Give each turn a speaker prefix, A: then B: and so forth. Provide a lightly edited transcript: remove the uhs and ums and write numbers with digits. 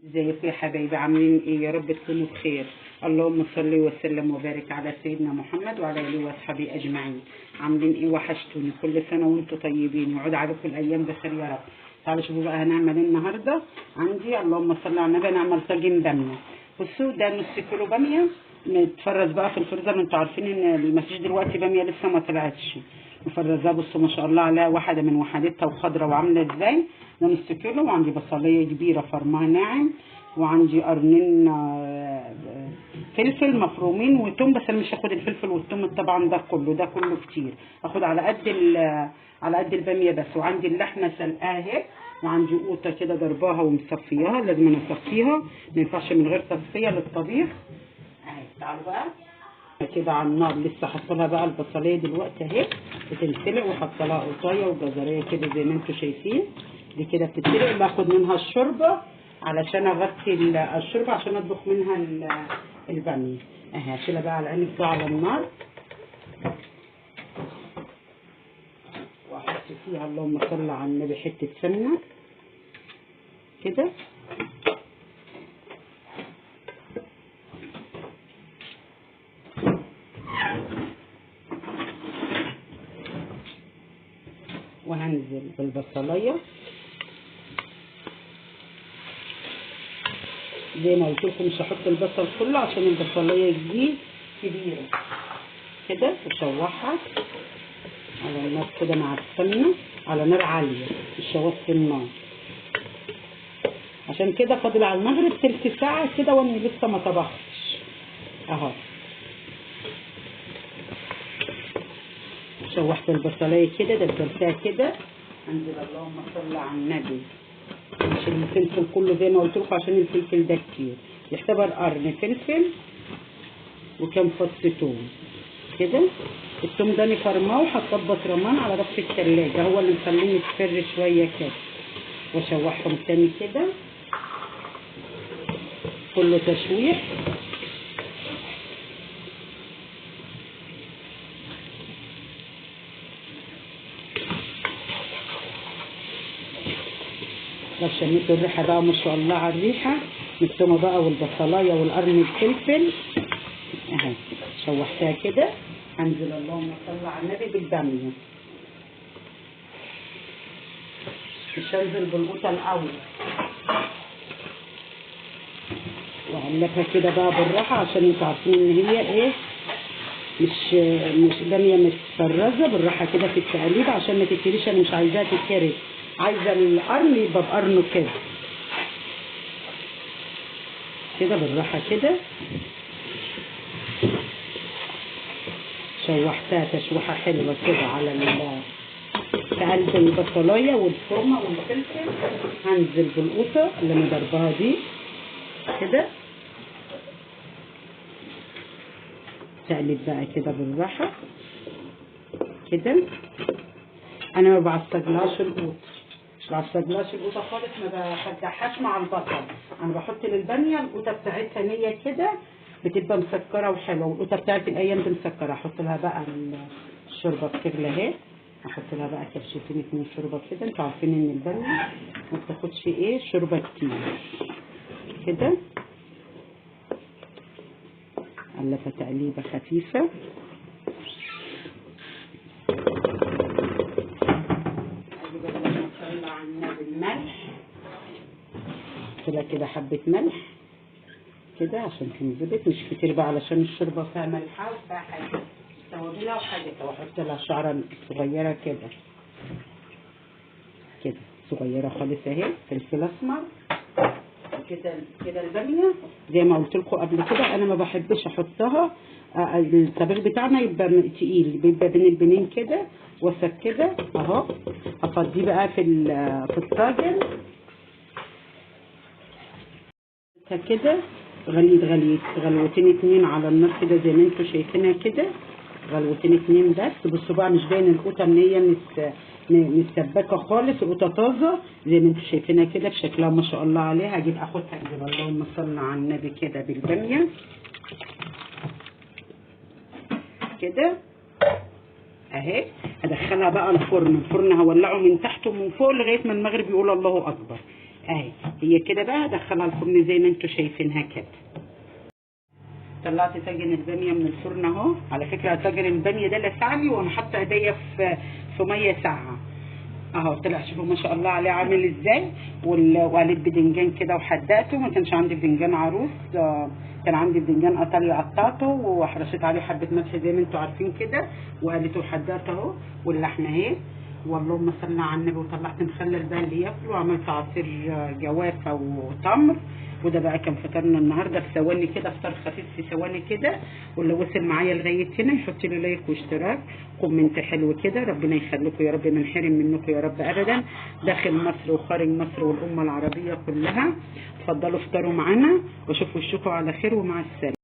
A: ازيكم يا حبايبي؟ عاملين ايه؟ يا رب تكونوا بخير. اللهم صل وسلم وبارك على سيدنا محمد وعلى اله واصحابه اجمعين. عاملين ايه؟ وحشتوني. كل سنه وانتم طيبين ويعود عليكم الايام بخير يا رب. تعالوا شوفوا بقى هنعمل ايه النهارده. عندي اللهم صل على النبي هنعمل طاجن باميه. بصوا ده نص كيلو باميه متفرز بقى في الفريزر. انتوا عارفين ان مفيش دلوقتي باميه لسه ما طلعتش مفرزاه. بصوا ما شاء الله عليها واحده من وحدتها وخضره وعامله ازاي. ده نص كيلو. وعندي بصليه كبيره فرمها ناعم، وعندي قرنين فلفل مفرومين وتوم. بس انا مش هاخد الفلفل والثوم طبعا، ده كله كتير. هاخد على قد الباميه بس. وعندي اللحمه سلقاها اهي. وعندي قوطه كده ضرباها ومصفياها، لازم انا اصفيها، ما ينفعش من غير تصفيه للطبيخ اهي. تعالوا بقى كده على النار. لسه حاطه لها بقى البصليه دلوقتي اهي بتنسلق، وحاطه لها قطايه وجزريه كده زي ما انتم شايفين. دي كده بتتسلق. باخد منها الشوربه علشان اغطي الشوربه عشان اطبخ منها الباميه اهي. هشيلها بقى على العين بتاعها على النار، واحط فيها اللهم صل على النبي حته سمنه كده. وهنزل بالبصلايه زي ما قلت لكم. مش هحط البصل كله عشان البصلايه دي كبيره كده. واشوحها على النار كده مع السمنه على نار عاليه، مش هوطي النار. عشان كده فاضل على المغرب تلت ساعه كده وانا لسه ما طبختش اهو. شوحت البصلايه كده، دبلتها كده. انزل اللهم صل على النبي. مش الفلفل كله زي ما قلت لكم عشان الفلفل ده كتير. يعتبر قرن فلفل وكم فص ثوم كده. الثوم ده مفرماه وحطاه ببطرمان على رف الثلاجه، هو اللي مخليه مصفر شويه كده. واشوحهم تاني كده كله تشويح. لو شميتوا الريحه بقى ما شاء الله على الريحه من الثومه بقى والبصلايه والقرن الفلفل اهي. شوحتها كده. هنزل اللهم صل على النبي بالباميه. مش هنزل بالقوطه الاول، وعلبها كده بقى بالراحه عشان انتوا عارفين ان هي ايه، مش باميه متفرزه. بالراحه كده في التقليب عشان ما تتهريش. انا مش عايزاها تتهري، عايزه القرن يبقى بقرنه كده كده بالراحه كده. شوحتها تشويحه حلوه كده على في قلب البصلايه والثومه والفلفل. هنزل بالقوطه اللي انا ضربها دي كده. تقلب بقى كده بالراحه كده. انا ما بعصجلهاش القوطه، خالص. ما بفتحهاش مع البصل. انا بحط للباميه القوطه بتاعتها نيه كده، بتبقى مسكره وحلوه. والقوطه بتاعت الايام دي مسكره. احط لها بقى الشوربه بتغلي اهي. احط لها بقى كبشتين 2 شوربه كده. انتوا عارفين ان الباميه ما بتاخدش شوربه كتير كده. قلبها تقليبه خفيفه. الملح كده حبه ملح كده عشان تنزبط، مش كتير بقى علشان الشوربه فيها ملحه وفيها حاجه توابلها وحاجتها. واحط لها شعره صغيره كده صغيره خالص اهي. فلفل اسمر كده. الباميه زي ما قلت لكم قبل كده انا ما بحبش احطها. الطبيخ بتاعنا يبقى تقيل، بيبقى بين البنين كده وسط كده اهو. افضيه بقى في الطاجن كده. غلوتين 2 على النار كده زي ما انتم شايفينها كده. غلوتين 2 بس. بصوا بقى مش باين القوطه ان هي متسبكه خالص. القوطه طازه زي ما انتم شايفينها كده بشكلها ما شاء الله عليها. هجيب اخدها كده اللهم صل على النبي كده بالباميه كده اهي. هدخلها بقى الفرن. هولعه من تحت ومن فوق لغايه ما المغرب يقول الله اكبر اهي هي كده بقى ادخلها الفرن زي ما انتم شايفينها كده. طلعت طاجن الباميه من الفرن اهو. على فكره طاجن الباميه ده لسعني وانا حاطه ايديا في ميه ساقعه اهو. طلع شوفوا ما شاء الله عليه عامل ازاي. وقليت بدنجان كده وحدقته، ما كانش عندي بدنجان عروس، كان عندي بدنجان ايطالي قطعته وحرشت عليه حبه ملح زي ما انتم عارفين كده، وقليته وحدقته اهو. واللحمه اهي، واللهم صل على النبي. وطلعت مخلل بقى اللي ياكله، وعملت عصير جوافه وتمر. وده بقى كان فطارنا النهارده في ثواني كده، فطار خفيف في ثواني كده. واللي وصل معايا لغايه هنا يحط لي لايك واشتراك كومنت حلو كده. ربنا يخليكم يا رب، ما نحرم منكم يا رب ابدا، داخل مصر وخارج مصر والامه العربيه كلها. اتفضلوا افطروا معانا واشوفوا وشكم على خير ومع السلامه.